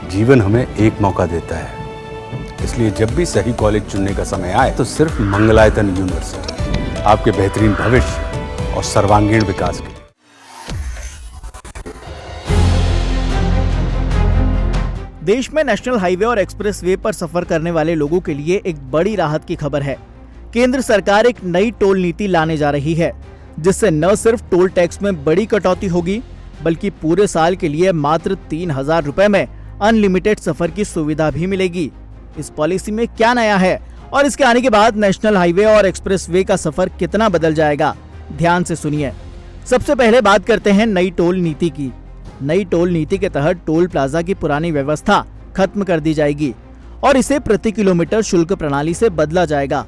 जीवन हमें एक मौका देता है, इसलिए जब भी सही कॉलेज चुनने का समय आए तो सिर्फ मंगलायतन यूनिवर्सिटी आपके बेहतरीन भविष्य और सर्वांगीण विकास के लिए। देश में नेशनल हाईवे और एक्सप्रेसवे पर सफर करने वाले लोगों के लिए एक बड़ी राहत की खबर है। केंद्र सरकार एक नई टोल नीति लाने जा रही है, जिससे न सिर्फ टोल टैक्स में बड़ी कटौती होगी, बल्कि पूरे साल के लिए मात्र 3,000 रुपए में अनलिमिटेड सफर की सुविधा भी मिलेगी। इस पॉलिसी में क्या नया है और इसके आने के बाद नेशनल हाईवे और एक्सप्रेसवे का सफर कितना बदल जाएगा, ध्यान से सुनिए। सबसे पहले बात करते हैं नई टोल नीति की। नई टोल नीति के तहत टोल प्लाजा की पुरानी व्यवस्था खत्म कर दी जाएगी और इसे प्रति किलोमीटर शुल्क प्रणाली से बदला जाएगा।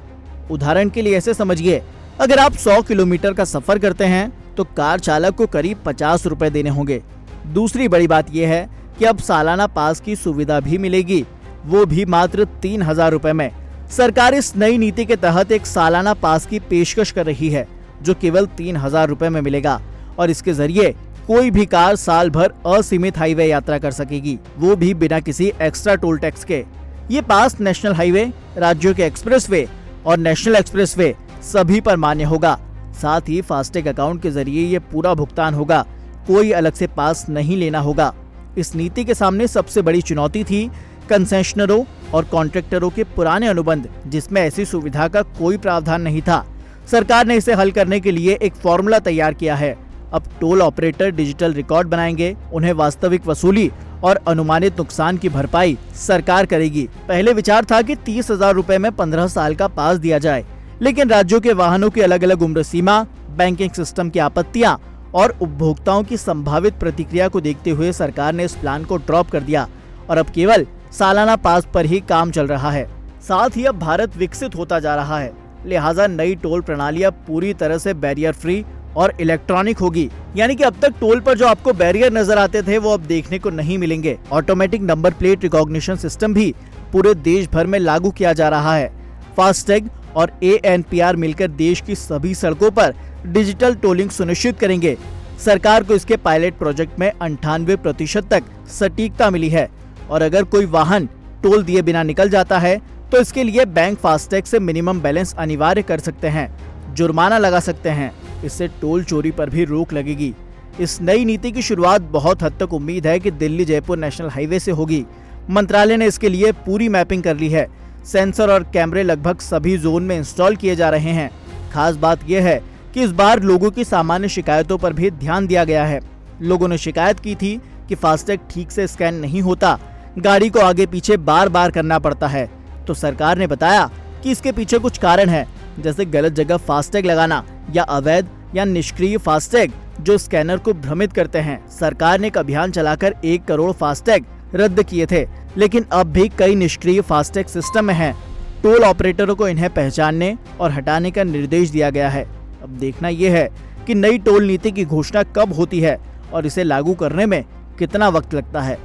उदाहरण के लिए ऐसे समझिए, अगर आप 100 किलोमीटर का सफर करते हैं तो कार चालक को करीब 50 रुपए देने होंगे। दूसरी बड़ी बात यह है कि अब सालाना पास की सुविधा भी मिलेगी, वो भी मात्र 3,000 रुपए में। सरकार इस नई नीति के तहत एक सालाना पास की पेशकश कर रही है, जो केवल 3,000 रुपए में मिलेगा और इसके जरिए कोई भी कार साल भर असीमित हाईवे यात्रा कर सकेगी, वो भी बिना किसी एक्स्ट्रा टोल टैक्स के। ये पास नेशनल हाईवे, राज्यों के एक्सप्रेसवे और नेशनल एक्सप्रेसवे सभी पर मान्य होगा। साथ ही फास्टैग अकाउंट के जरिए ये पूरा भुगतान होगा, कोई अलग से पास नहीं लेना होगा। इस नीति के सामने सबसे बड़ी चुनौती थी कंसेशनरों और कॉन्ट्रैक्टरों के पुराने अनुबंध, जिसमें ऐसी सुविधा का कोई प्रावधान नहीं था। सरकार ने इसे हल करने के लिए एक फॉर्मूला तैयार किया है। अब टोल ऑपरेटर डिजिटल रिकॉर्ड बनाएंगे, उन्हें वास्तविक वसूली और अनुमानित नुकसान की भरपाई सरकार करेगी। पहले विचार था कि 30,000 रुपए में 15 साल का पास दिया जाए, लेकिन राज्यों के वाहनों की अलग अलग उम्र सीमा, बैंकिंग सिस्टम की आपत्तियां और उपभोक्ताओं की संभावित प्रतिक्रिया को देखते हुए सरकार ने इस प्लान को ड्रॉप कर दिया और अब केवल सालाना पास पर ही काम चल रहा है। साथ ही अब भारत विकसित होता जा रहा है, लिहाजा नई टोल प्रणाली अब पूरी तरह से बैरियर फ्री और इलेक्ट्रॉनिक होगी। यानी कि अब तक टोल पर जो आपको बैरियर नजर आते थे वो अब देखने को नहीं मिलेंगे। Automatic number plate recognition system भी पूरे देश भर में लागू किया जा रहा है। फास्टैग और ANPR मिलकर देश की सभी सड़कों पर डिजिटल टोलिंग सुनिश्चित करेंगे। सरकार को इसके पायलट प्रोजेक्ट में 98% तक सटीकता मिली है और अगर कोई वाहन टोल दिए बिना निकल जाता है तो इसके लिए बैंक फास्टैग से मिनिमम बैलेंस अनिवार्य कर सकते हैं, जुर्माना लगा सकते हैं। इससे टोल चोरी पर भी रोक लगेगी। इस नई नीति की शुरुआत बहुत हद तक उम्मीद है कि दिल्ली जयपुर नेशनल हाईवे से होगी। मंत्रालय ने इसके लिए पूरी मैपिंग कर ली है। सेंसर और कैमरे लगभग सभी जोन में इंस्टॉल किए जा रहे हैं। खास बात यह है कि इस बार लोगों की सामान्य शिकायतों पर भी ध्यान दिया गया है। लोगों ने शिकायत की थी कि फास्टैग ठीक से स्कैन नहीं होता, गाड़ी को आगे पीछे बार बार करना पड़ता है। तो सरकार ने बताया कि इसके पीछे कुछ कारण है, जैसे गलत जगह फास्टैग लगाना या अवैध या निष्क्रिय फास्टैग जो स्कैनर को भ्रमित करते हैं। सरकार ने एक अभियान चलाकर 1 करोड़ फास्टैग रद्द किए थे, लेकिन अब भी कई निष्क्रिय फास्टैग सिस्टम में हैं। टोल ऑपरेटरों को इन्हें पहचानने और हटाने का निर्देश दिया गया है। अब देखना यह है कि नई टोल नीति की घोषणा कब होती है और इसे लागू करने में कितना वक्त लगता है।